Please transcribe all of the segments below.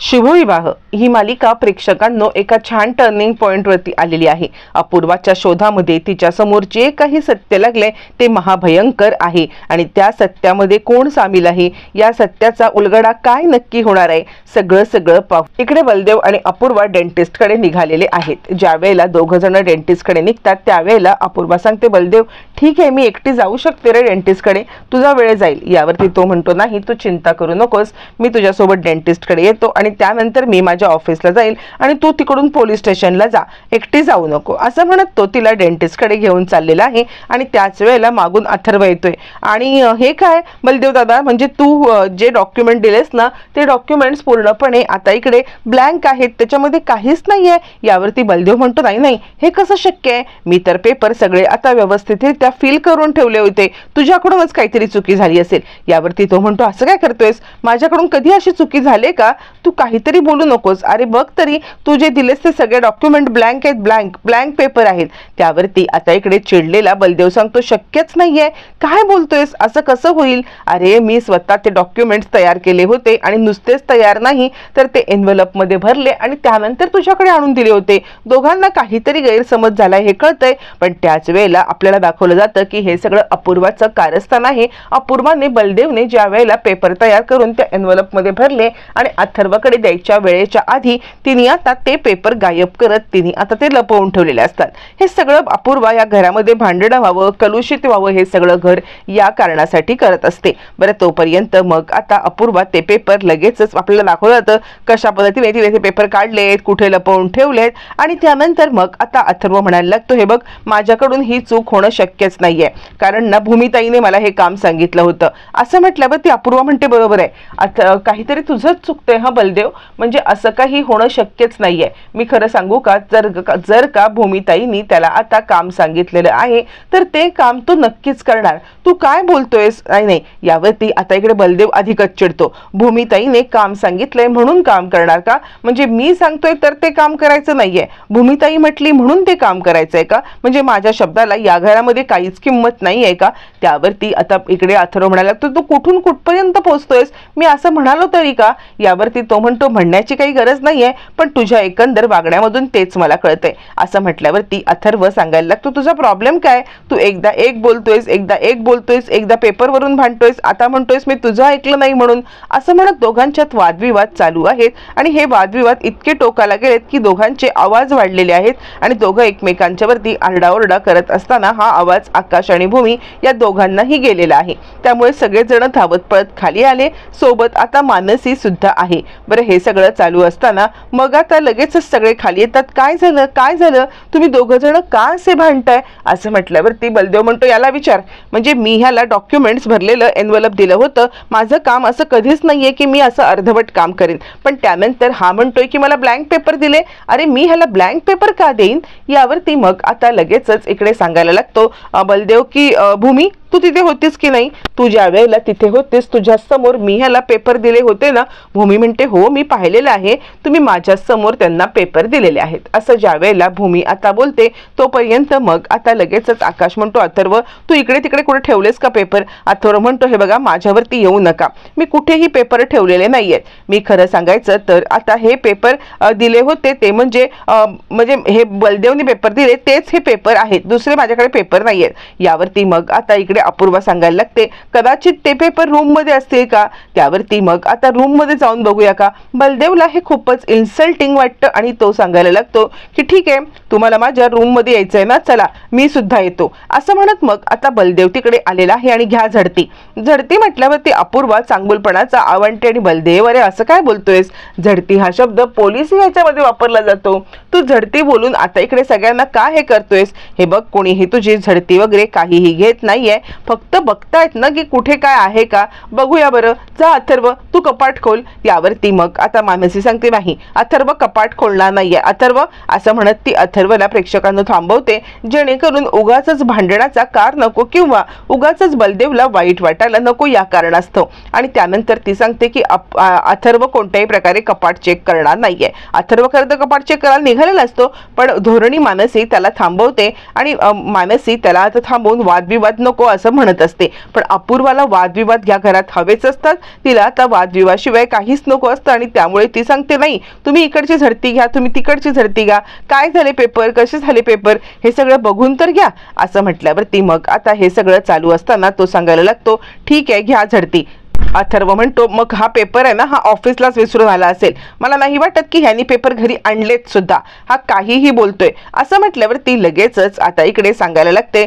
शुभविवाह ही मालिका प्रेक्षकांनो एका छान टर्निंग पॉइंट वरती आलेली आहे। अपूर्वाच्या शोधामध्ये तिच्या समोर जे काही सत्य लागले ते महाभयंकर आहे आणि त्या सत्यामध्ये कोण सामील आहे, या सत्याचा उलगडा काय नक्की होणार आहे, सगळं पाहू। इकडे बलदेव आणि अपूर्वा डेंटिस्ट कडे निघालेले आहेत। ज्या वेळेला दोघ जण डेंटिस्ट कडे निघतात त्यावेळेला अपूर्वा सांगते, बलदेव ठीक आहे मी एकटी जाऊ शकते रे डेंटिस्ट कडे, तुझा वेळ जाईल। यावरती तो म्हणतो, नाही तू चिंता करू नकोस, मी तुझ्यासोबत डेंटिस्ट कडे येतो आणि त्यानंतर मी माझ्या ऑफिसला जाईल आणि तू तिकडून पोलीस स्टेशनला जा, एकटी जाऊ नको, असं म्हणत तो तिला डेंटिस्ट कडे घेऊन चाललेला आहे। आणि त्याच वेळेला मागून अथर्व येतोय आणि हे काय बलदेव दादा, म्हणजे तू जे डॉक्युमेंट दिलेस ना ते डॉक्युमेंट्स पूर्णपणे आता इकडे ब्लँक आहेत, त्याच्यामध्ये काहीच नाहीये। यावरती बलदेव म्हणतो, नाही हे कसं शक्य आहे, मी तर पेपर सगळे आता व्यवस्थितरित्या फिल करून ठेवले होते, तुझ्याकडूनच काहीतरी चुकी झाली असेल। यावरती तो म्हणतो, असं काय करतोयस, माझ्याकडून कधी अशी चुकी झाली का, तू काहीतरी बोलू नकोस, अरे बघ तरी तू जे दिलेस ते सगळे डॉक्युमेंट ब्लँक आहेत, ब्लँक पेपर आहेत। त्यावरती आता इकडे चिडलेला बलदेव सांगतो, शक्यच नाहीये, काय बोलतोयस, असं कसं होईल, अरे मी स्वतः ते डॉक्युमेंट्स तयार केले होते आणि नुसतेच तयार नाही तर ते एन्व्हलप मध्ये भरले आणि त्यानंतर तुझ्याकडे आणून दिले होते। दोघांना काहीतरी गैरसमज झालाय हे कळतंय, पण त्याच वेळेला आपल्याला दाखवलं जातं की हे सगळं अपूर्वाचं कारस्थान आहे। अपूर्वाने बलदेवने ज्या वेळेला पेपर तयार करून त्या एन्व्हलप मध्ये भरले आणि अथर्वकडे द्यायच्या वेळेच्या आधी तिने आता ते पेपर गायब करत तिने आता ते लपवून ठेवलेले असतात। हे सगळं अपूर्वा या घरामध्ये भांडण व्हावं, कलुषित व्हावं, हे सगळं घर या कारणासाठी करत असते। बरं तोपर्यंत मग आता अपूर्वा ते पेपर लगेचच आपल्याला दाखवलं जातं कशा पद्धतीने तिने ते पेपर काढलेत, कुठे लपवून ठेवलेत आणि त्यानंतर मग आता अथर्व म्हणायला लागतो, हे बघ माझ्याकडून ही चूक होणं शक्यच नाहीये, कारण ना भूमिताईने मला हे काम सांगितलं होतं। असं म्हटल्यावर ती अपूर्वा म्हणते, बरोबर आहे, काहीतरी तुझंच चुकतंय हा बलदेव, म्हणजे असं काही होणं शक्यच नाहीये। मी खरं सांगू का, जर का भूमिताईनी त्याला आता काम सांगितलेलं आहे तर ते काम तो नक्कीच करणार, तू काय बोलतोयस, नाही। यावरती आता इकडे बलदेव अधिकच चिडतो, भूमिताईने काम सांगितलंय म्हणून काम करणार का, म्हणजे मी सांगतोय तर ते काम करायचं नाहीये, भूमिताई म्हटली म्हणून ते काम करायचंय का, म्हणजे माझ्या शब्दाला या घरामध्ये काहीच किंमत नाहीये का। त्यावरती आता इकडे अथर्व म्हणायला लागतो, तू कुठून कुठपर्यंत पोहोचतोयस, मी असं म्हणालो तरी का। यावरती तो म्हणतो, म्हणण्याची काही गरज नाहीये, पण तुझ्या एकंदर वागण्यामधून तेच मला कळतंय। असं म्हटल्यावरती अथर्व सांगायला लागतो, तुझा प्रॉब्लेम काय, तू एकदा एक बोलतोयस, एकदा पेपरवरून भांडतोयस, आता म्हणतोयस मी तुझं ऐकलं नाही म्हणून। असं म्हणत दोघांच्यात वादविवाद चालू आहेत आणि हे वादविवाद इतके टोकाला गेलेत की दोघांचे आवाज वाढलेले आहेत आणि दोघं एकमेकांच्या वरती आरडाओरडा करत असताना हा आवाज आकाश आणि भूमी या दोघांनाही गेलेला आहे। त्यामुळे सगळेजण धावत पळत खाली आले, सोबत आता मानसी सुद्धा आहे। बरं हे सगळं चालू असताना मग आता लगेचच सगळे खाली येतात, काय झालं, तुम्ही दोघं जण का असे भांडताय, असं म्हटल्यावरती बलदेव म्हणतो, याला विचार, म्हणजे मी ह्याला डॉक्युमेंट्स भरलेलं एन्व्हलप दिलं होतं, माझं काम असं कधीच नाहीये की मी असं अर्धवट काम करेन, पण त्यानंतर हा म्हणतोय की मला ब्लँक पेपर दिले, अरे मी ह्याला ब्लँक पेपर का देईन। यावरती मग आता लगेचच इकडे सांगायला लागतो बलदेव की भूमी तू तिथे होतीस की नाही, तू ज्या वेळेला तिथे होतीस तुझ्या समोर मी ह्याला पेपर दिले होते ना। भूमी म्हणते, हो मी पाहिलेलं आहे, तुम्ही माझ्या समोर त्यांना पेपर दिलेले आहेत। असं ज्या वेळेला भूमी आता बोलते तोपर्यंत मग आता लगेचच आकाश म्हणतो, अथर्व तू इकडे तिकडे कुठे ठेवलेस का पेपर। अथर्व म्हणतो, हे बघा माझ्यावरती येऊ नका, मी कुठेही पेपर ठेवलेले नाहीयेत, मी खरं सांगायचं तर आता हे पेपर दिले होते ते म्हणजे हे बलदेवने पेपर दिले तेच हे पेपर आहेत, दुसरे माझ्याकडे पेपर नाहीयेत। यावरती मग आता इकडे अपूर्वा सांगायला लागते, कदाचित ते पेपर रूम मध्ये असतील का। त्यावरती मग आता रूम मध्ये जाऊन बघूया का। बलदेवला हे खूपच इन्सल्टिंग वाटतं आणि तो सांगायला लागतो की ठीक आहे तुम्हाला माझ्या रूम मध्ये यायचंय ना, चला मी सुद्धा येतो। असं म्हणत मग आता बलदेव तिकडे आलेला आहे आणि घ्या झडती म्हटल्यावरती अपूर्वा चांगुलपणाचा आवंटे आणि बलदेव, अरे असं काय बोलतोयस, झडती हा शब्द पोलीस याच्यामध्ये वापरला जातो, तू झडती बोलून आता इकडे सगळ्यांना का हे करतोयस। हे बघ कोणीही तुझी झडती वगैरे काहीही घेत नाहीये, फक्त बघतायत ना की कुठे काय आहे का, बघूया बरं, जा अथर्व तू कपाट खोल। यावरती मग आता मानसी सांगते, नाही अथर्व कपाट खोलणार नाहीये। अथर्व असं म्हणत ती अथर्वला प्रेक्षकांना थांबवते, जेणेकरून उगाचच भांडणाचा कार नको किंवा उगाचच बलदेवला वाईट वाटायला नको या कारणास्तव। आणि त्यानंतर ती सांगते की अथर्व कोणत्याही प्रकारे कपाट चेक करणार नाहीये। अथर्व खरं तर कपाट चेक करायला निघालेला असतो, पण धोरणी मानसी त्याला थांबवते आणि मानसी त्याला आता थांबवून वादविवाद नको असं म्हणत असते. पण अपूर्वाला वादविवाद या घरात हवेच असतात. तिला आता वादविवादाशिवाय काहीच नको असतं आणि त्यामुळे ती सांगते नाही तुम्ही इकडची झडती घ्या, तुम्ही तिकडची झडती घ्या, काय झाले पेपर, कसे झाले पेपर, हे सगळं बघून तर घ्या असं म्हटल्यावरती मग आता हे सगळं चालू असताना तो सांगायला लागतो ठीक आहे घ्या झडती. अथर्व म्हणतो मग हा पेपर आहे ना हा ऑफिसलाच विसरून आला असेल, मला नाही वाटत की ह्यानी पेपर घरी आणलेत सुद्धा, हा काहीही बोलतोय असं म्हटल्यावर ती लगेचच आता इकडे सांगायला लागते.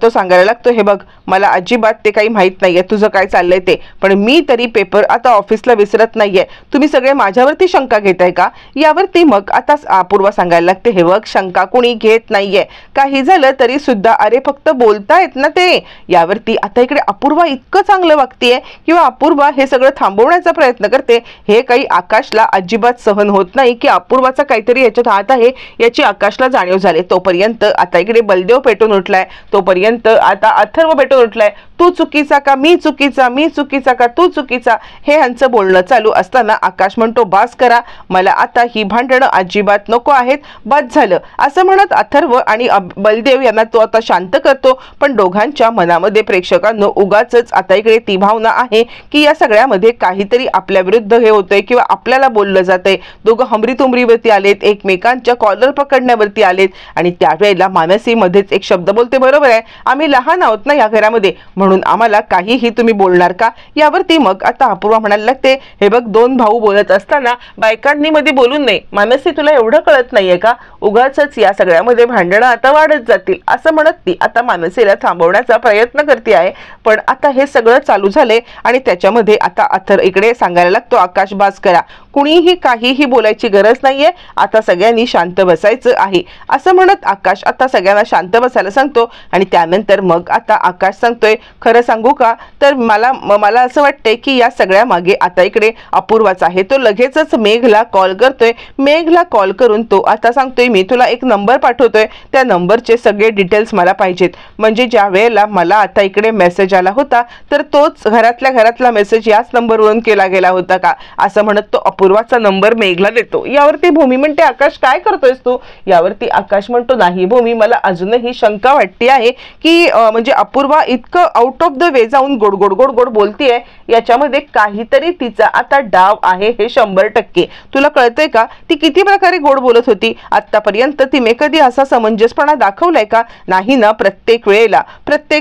तो सांगायला लागतो हे बघ मला अजिबात ते काही माहित नाहीये तुझं काय चाललंय ते, पण मी तरी पेपर आता ऑफिसला विसरत नाहीये, तुम्ही सगळे माझ्यावरती शंका घेताय का. यावरती मग आता अपूर्वा सांगायला लागते हे बघ शंका कोणी घेत नाहीये, काही झालं तरी सुद्धा अरे फक्त बोलतायत ना ते. यावरती आता इकडे अपूर्वा इतकं चांगलं वागतीये किंवा अपूर्वा हे सगळं थांबवण्याचा प्रयत्न करते, हे काही आकाशला अजिबात सहन होत नाही की अपूर्वाचा काहीतरी याच्यात हात आहे याची आकाशला जाणीव झाली. तोपर्यंत आता इकडे बलदेव पेटून उठलाय, तोपर्यंत आता अथर्व पेटून उठलाय, तू चुकीचा का मी चुकीचा, मी चुकीचा का तू चुकीचा, हे यांचं बोलणं चालू असताना आकाश म्हणतो बास करा, मला आता ही भांडणं अजिबात नको आहेत, बस झालं असं म्हणत अथर्व आणि बलदेव यांना तो आता शांत करतो. पण दोघांच्या मनामध्ये प्रेक्षकांनो उगाचच आता इकडे ती भावना आहे की या सगळ्यामध्ये काहीतरी आपल्या विरुद्ध हे होतंय किंवा आपल्याला बोललं जातंय. दोघं हमरीतुमरीवरती आलेत, एकमेकांच्या कॉलर पकडण्यावरती आलेत आणि त्यावेळेला मानसी मध्येच एक शब्द बोलते बरोबर आहे आम्ही लहान आहोत ना या घरामध्ये म्हणून आम्हाला काहीही तुम्ही बोलणार का. यावरती मग आता अपूर्वा म्हणायला लागते हे बघ दोन भाऊ बोलत असताना बायकांनी मध्ये बोलून नाही, मानसी तुला एवढं कळत नाहीये का, उगाचच या सगळ्यामध्ये भांडणं आता वाढत जातील असं म्हणत ती आता मानसीला थांबवण्याचा प्रयत्न करते आहे. पण आता हे सगळं चालू झाले आणि त्याच्यामध्ये आता इकडे सांगायला लागतो आकाश बास करा, कुणीही काहीही बोलायची गरज नाहीये, आता सगळ्यांनी शांत बसायचं आहे असं म्हणत आकाश आता सगळ्यांना शांत बसायला सांगतो. आणि त्यानंतर मग आता आकाश सांगतोय खरं सांगू का तर मला असं वाटतंय की या सगळ्या मागे आता इकडे अपूर्वाच आहे. तो लगेचच मेघला कॉल करतोय, मेघला कॉल करून तो आता सांगतोय मी तुला एक नंबर पाठवतोय, त्या नंबरचे सगळे डिटेल्स मला पाहिजेत, म्हणजे ज्या वेळेला मला आता इकडे मेसेज आला होता तर तोच घरातला मेसेज याच नंबरवरून केला गेला होता का असं म्हणत तो अपूर्वाचा नंबर मेघला देतो. यावरती भूमी म्हणते आकाश काय करतोयस तू. यावरती आकाश म्हणतो नाही भूमी मला अजूनही शंका वाटते आहे की म्हणजे अपूर्वा इतकं आउट ऑफ द वे जाऊन गोड गोड गोड गोड बोलतीये, याच्यामध्ये काहीतरी तिचा आता डाव आहे हे 100%. तुला कळतंय का ती किती प्रकारे गोड बोलत होती आतापर्यंत, तिने कधी असा समंजसपणा दाखवलाय का, नाही ना. प्रत्येक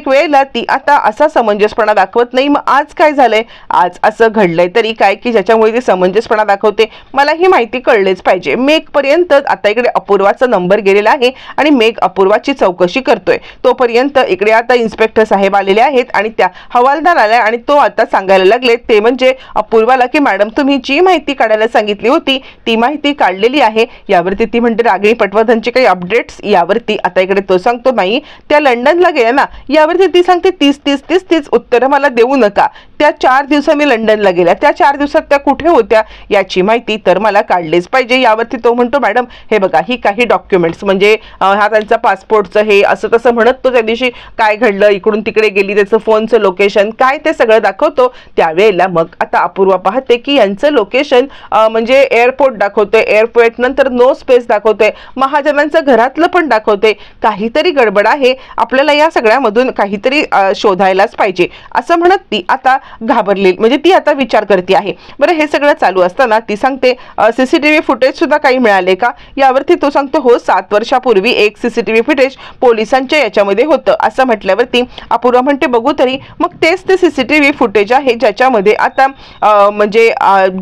वेळेला ती आता असा समंजसपणा दाखवत नाही. मग आज काय झालंय, आज असं घडलंय तरी काय की ज्याच्यामुळे ती समंजसपणा दाखवते, मला ही माहिती कळलीच पाहिजे. मेघ पर्यंत आता इकडे अपूर्वाचा नंबर गेलेला आहे आणि मेघ अपूर्वाची चौकशी करतोय. तोपर्यंत इकडे आता इन्स्पेक्टर साहेब आलेले आहेत आणि त्या हवालदार आलाय आणि तो आता सांगायला लागले ते म्हणजे अपूर्वाला की मॅडम तुम्ही जी माहिती काढायला सांगितली होती ती माहिती काढलेली आहे. यावरती ती म्हणते रागिणी पटवर्धनचे काही अपडेट्स. यावरती आता इकडे तो सांगतो नाही त्या लंडनला गेल्या ना. यावरती ती सांगते 30 उत्तरं मला देऊ नका, त्या 4 दिवसांनी लंडनला गेल्या, त्या 4 दिवसात त्या कुठे होत्या याची माहिती तर मला काढलीच पाहिजे. यावरती तो म्हणतो मॅडम हे बघा ही काही डॉक्युमेंट्स म्हणजे हा त्यांचा पासपोर्टचं हे असं तसं म्हणत तो त्या दिवशी काय घडलं, इकडून तिकडे गेली, त्याचं फोनचं लोकेशन काय ते सगळं दाखवतो. त्यावेळेला मग आता अपूर्वा पाहते की यांचं लोकेशन म्हणजे एअरपोर्ट दाखवतोय, एअरपोर्ट नंतर नो स्पेस दाखवतोय, महाजनांचं घरातलं पण दाखवते, काहीतरी गडबड आहे, आपल्याला या सगळ्यामधून काहीतरी शोधायलाच पाहिजे असं म्हणत ती आता घाबरली म्हणजे ती आता विचार करते आहे. बरं हे सगळं चालू असताना ती सांगते सीसीटीव्ही फुटेज सुद्धा काही मिळाले का. यावरती तो सांगतो हो 7 वर्षापूर्वी एक सीसीटीव्ही फुटेज पोलिसांच्या याच्यामध्ये होतं असं म्हटल्यावरती अपूर्वा म्हणते बघू तरी. मग तेच ते सीसीटीव्ही फुटेज आहे ज्याच्यामध्ये आता म्हणजे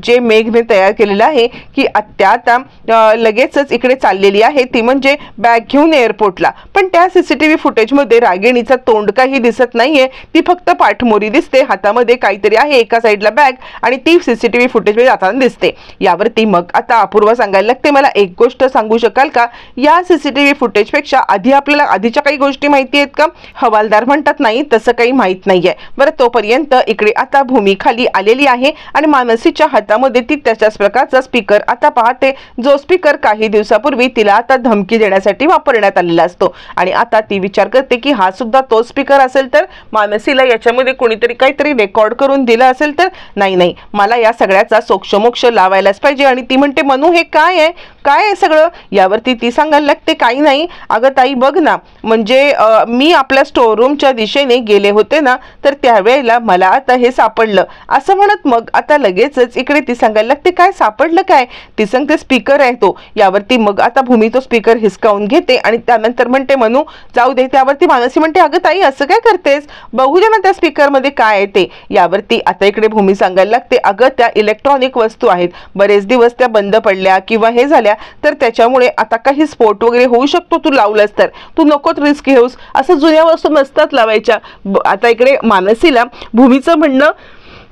जे मेघने तयार केलेलं आहे की आत्या आता लगेचच इकडे चाललेली आहे ती म्हणजे बॅग घेऊन एअरपोर्टला. पण त्या सीसीटीव्ही फुटेजमध्ये रागिणीचा तोंड काही दिसत नाहीये, ती फक्त पाठमोरी दिसते, हातामध्ये काहीतरी आहे, एका साईडला बॅग आणि ती सीसीटीव्ही फुटेजमध्ये जाताना दिसते. यावरती मग आता अपूर्वा सांगायला लागते मला एक गोष्ट सांगू शकाल का, या सीसीटीव्ही फुटेजपेक्षा आधी आपल्याला आधीच्या काही गोष्टी माहिती आहेत का. हवालदार म्हणतात नाही तसं काही माहित नाहीये. बरं तोपर्यंत इकडे आता आता भूमी खाली आलेली आहे आणि मानसीच्या हातामध्ये ती त्याच्याच प्रकारचा स्पीकर आता पाहते, जो स्पीकर काही दिवसापूर्वी तिला आता धमकी देण्यासाठी वापरण्यात आलेला असतो. आणि आता ती विचार करते की हा सुद्धा तो स्पीकर असेल तर मानसीला याच्यामध्ये कोणीतरी काहीतरी रेकॉर्ड करून दिलं असेल तर नाही, मला या सगळ्याचा सोक्षमोक्ष लावायलाच पाहिजे. आणि ती म्हणते, मनू हे काय आहे सगळं? यावरती ती सांगायला लागते, काही नाही अगं ताई, बघ ना, म्हणजे मी आपल्या स्टोर रूमच्या दिशेने गेले होते ना, तर त्यावेळेला मला आता हे सापडलं असं म्हणत मग आता लगेचच इकडे ती सांगायला लागते, काय सापडलं काय? ती सांगते स्पीकर आहे तो. यावरती मग आता भूमी तो स्पीकर हिसकावून घेते आणि त्यानंतर म्हणते, मनू जाऊ दे. त्यावरती मानसी म्हणते, अगं ताई असं काय करतेस, बघू दे ना त्या स्पीकर मध्ये काय आहे ते. यावरती आता इकडे भूमी सांगायला लागते, अगं त्या इलेक्ट्रॉनिक वस्तू आहेत, बरेच दिवस त्या बंद पडल्या किंवा हे झाल्या तर त्याच्यामुळे आता काही स्फोट वगैरे होऊ शकतो, तू लावलंस तर तू नकोच रिस्क घेऊस. असं जुन्या वस्तू नसतात लावायच्या. आता इकडे मानसीला भूमीचं म्हणणं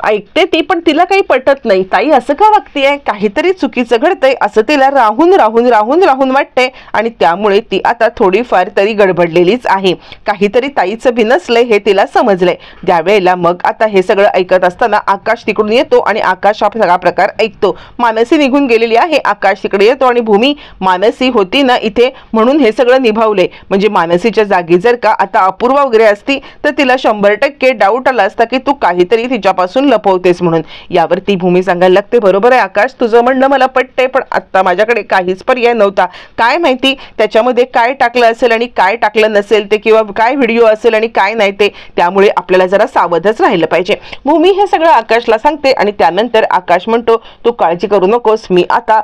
ऐकते ती, पण तिला काही पटत नाही. ताई असं का वागतेय, काहीतरी चुकीचं घडतंय असं तिला राहून वाटतंय आणि त्यामुळे ती आता थोडीफार तरी गडबडलेलीच आहे. काहीतरी ताईचं बिनसलंय हे तिला समजलंय. त्यावेळेला मग आता हे सगळं ऐकत असताना आकाश तिकडून येतो आणि आकाश हा सगळा प्रकार ऐकतो. मानसी निघून गेलेली आहे, आकाश तिकडे येतो आणि भूमी, मानसी होती ना इथे म्हणून हे सगळं निभावलंय, म्हणजे मानसीच्या जागी जर का आता अपूर्वा वगैरे असती तर तिला 100% डाऊट आला असता की तू काहीतरी तिच्यापासून लपवतेस म्हणून. यावरती भूमी सांगायला लागते, बरोबर आहे आकाश, तुझं म्हणणं मला पटतंय, पण आता माझ्याकडे काहीच पर्याय नव्हता. काय माहिती त्याच्यामध्ये काय टाकलं असेल आणि काय टाकलं नसेल ते, किंवा काय व्हिडिओ असेल आणि काय नाही ते, त्यामुळे आपल्याला जरा सावधच राहिलं पाहिजे. भूमी हे सगळं आकाशला सांगते आणि त्यानंतर आकाश म्हणतो, तू काळजी करू नकोस, मी आता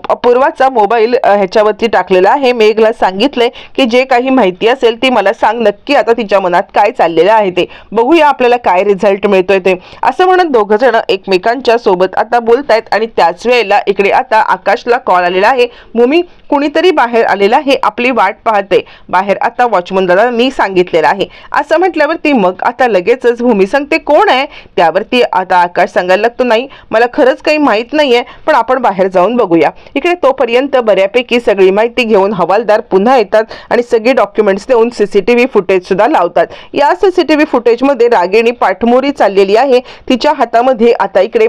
अपूर्वाचा मोबाईल ह्याच्यावरती टाकलेला आहे, मेघला सांगितलंय की जे काही माहिती असेल ती मला सांग, नक्की आता तिच्या मनात काय चाललेलं आहे ते बघूया, आपल्याला काय रिझल्ट मिळतोय ते. असं म्हणत दोघं जण एकमेकांच्या सोबत आता बोलतायत आणि त्याच वेळेला इकडे आता आकाशला कॉल आलेला आहे, भूमी कुणीतरी बाहेर आलेला आहे, आपली वाट पाहते बाहेर, आता वॉचमन दादांनी सांगितलेलं आहे. असं म्हटल्यावरती मग आता लगेचच भूमी सांगते, कोण आहे? त्यावरती आता आकाश सांगायला लागतो, नाही मला खरंच काही माहित नाहीये, पण आपण बाहेर जाऊन बघूया. इकडे तोपर्यंत बऱ्यापैकी सगळी माहिती घेऊन हवालदार पुन्हा येतात आणि सगळे डॉक्युमेंट्स देऊन सीसीटीव्ही फुटेज सुद्धा लावतात. या सीसीटीव्ही फुटेजमध्ये रागिणी पाठमोरी चाललेली आहे, तिच्या हातामध्ये आता इकडे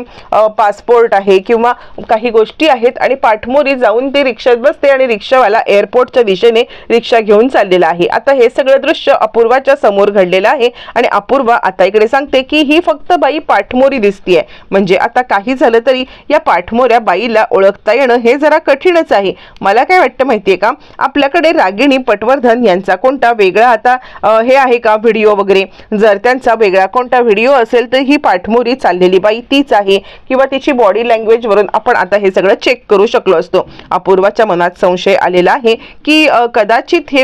पासपोर्ट आहे किंवा काही गोष्टी आहेत आणि पाठमोरी जाऊन ती रिक्षात बसते आणि रिक्षावाला एअरपोर्टच्या दिशेने रिक्षा घेऊन चाललेला आहे. आता हे सगळं दृश्य अपूर्वाच्या समोर घडलेलं आहे आणि अपूर्वा आता इकडे सांगते की ही फक्त बाई पाठमोरी दिसतीये, म्हणजे आता काही झालं तरी या पाठमोऱ्या बाईला ओळखता येणं हे जरा कठीणच आहे. मला काय वाटतं माहितीये का, आपल्याकडे रागिणी पटवर्धन यांचा कोणता वेगळा आता हे आहे का व्हिडिओ वगैरे, जर त्यांचा वेगळा कोणता व्हिडिओ असेल तर ही पाठमोरी चाललेली बाई तीच आहे, किंवा तिची बॉडी लँग्वेज वरून आपण आता हे सगळं चेक करू शकलो असतो. अपूर्वाच्या मनात संशय आलेला आहे की कदाचित हे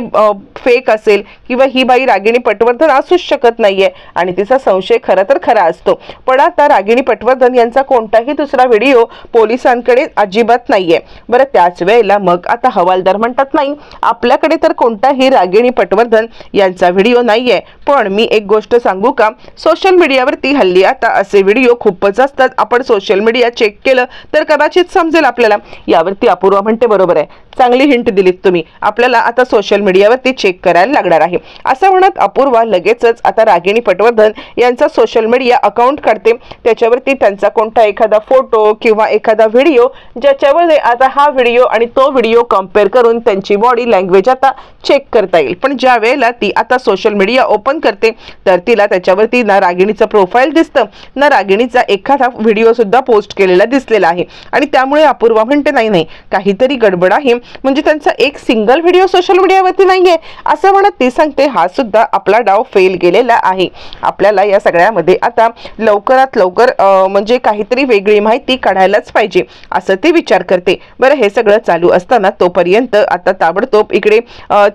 फेक असेल किंवा ही बाई रागिणी पटवर्धन असूच शकत नाहीये आणि तिचा संशय खरा तर खरा असतो. पण आता रागिणी पटवर्धन यांचा कोणताही दुसरा व्हिडिओ पोलिसांकडे अजिबात नाहीये. बरं, त्याच वेळेला मग आता हवालदार म्हणतात, नाही आपल्याकडे तर कोणताही रागिणी पटवर्धन यांचा व्हिडिओ नाहीये, पण मी एक गोष्ट सांगू का, सोशल मीडियावरती हल्ली आता असे व्हिडिओ खूपच असतात, आपण सोशल मीडिया चेक केलं तर कदाचित समजेल आपल्याला. यावरती अपूर्वा म्हणते, बरोबर आहे, चांगली हिंट दिलीत तुम्ही, आपल्याला आता सोशल मीडियावरती चेक करायला लागणार आहे. असं म्हणत अपूर्वा लगेचच आता रागिणी पटवर्धन यांचा सोशल मीडिया अकाउंट काढते, त्याच्यावरती त्यांचा कोणता एखादा फोटो किंवा एखादा व्हिडिओ ज्याच्यामध्ये आता हा व्हिडिओ आणि तो व्हिडिओ कम्पेअर करून त्यांची बॉडी लँग्वेज आता चेक करता येईल. पण ज्या वेळेला ती आता सोशल मीडिया ओपन करते तर तिला त्याच्यावरती ना रागिणीचं प्रोफाईल दिसतं ना रागिणीचा एखादा व्हिडिओ सुद्धा पोस्ट केलेला दिसलेला आहे आणि त्यामुळे अपूर्वा म्हणते, नाही काहीतरी गडबड आहे, म्हणजे त्यांचा एक सिंगल व्हिडिओ सोशल मीडियावरती नाहीये. असं म्हणत ती सांगते, हा सुद्धा आपला डाव फेल गेलेला आहे, आपल्याला या सगळ्यामध्ये आता लवकरात लवकर म्हणजे काहीतरी वेगळी माहिती काढायलाच पाहिजे असं ती विचार करते. बरं, हे सगळं चालू असताना तोपर्यंत आता ताबडतोब इकडे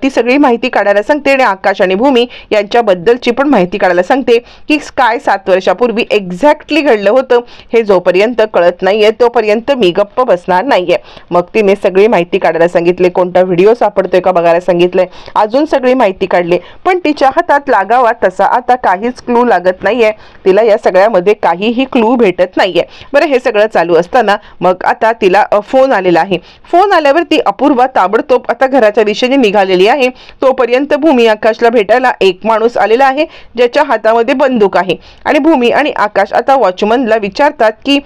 ती सगळी माहिती काढायला सांगते आणि आकाश आणि भूमी यांच्याबद्दलची पण माहिती काढायला सांगते की काय 7 वर्षापूर्वी एक्झॅक्टली घडलं होतं हे जोपर्यंत कळत नाहीये तोपर्यंत मी गप्प बसणार नाहीये. मग तिने सगळी माहिती काढायला सांगितले, कोणता व्हिडिओ सापडतोय का बघायला सांगितलंय, अजून सगळी माहिती काढली, पण तिच्या हातात लागावा तसा आता काहीच क्लू लागत नाहीये, तिला या सगळ्यामध्ये काहीही क्लू भेटत नाहीये. बरं, हे सगळं चालू असताना मग आता तिला फोन आलेला आहे. फोन आल्यावरती अपूर्वा ताबडतोब आता घराच्या दिशेने निघालेली आहे. तोपर्यंत भूमी आकाशला भेटायला एक माणूस आलेला आहे ज्याच्या हातामध्ये बंदूक आहे आणि भूमी आणि आणि आकाश आता वॉचमनला विचारतात की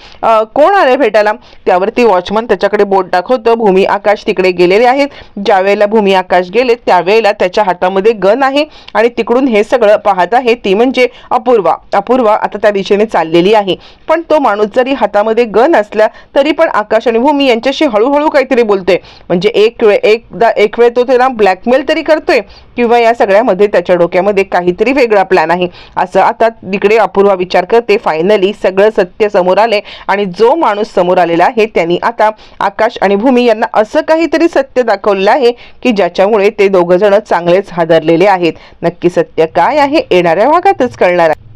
कोण आले भेटायला। त्यावरती वॉचमन त्याच्याकडे बोट दाखवतो। भूमी आकाश तिकडे गेलेले आहेत। ज्या वेळेला भूमी आकाश गेले त्यावेळेला त्याच्या हातामध्ये गन आहे आणि तिकडून हे सगळं पाहत आहे ती म्हणजे अपूर्वा। अपूर्वा आता त्या दिशेने चाललेली आहे, पण तो माणूस जरी हातामध्ये गन असला तरी पण आकाश आणि भूमी यांच्याशी हळूहळू काहीतरी बोलतोय। म्हणजे एक वेळ तो त्याला ब्लॅकमेल तरी करतोय किंवा या सगळ्यामध्ये त्याच्या डोक्यामध्ये काहीतरी वेगळा प्लॅन आहे असं आता तिकडे अपूर्वा विचार करते। फायनली सगळं सत्य समोर आले आणि जो माणूस समोर आलेला आहे त्यांनी आता आकाश आणि भूमी यांना असं काहीतरी सत्य दाखवलेलं आहे की ज्याच्यामुळे ते दोघं जण चांगलेच हादरलेले आहेत। नक्की सत्य काय आहे येणाऱ्या भागातच कळणार आहे।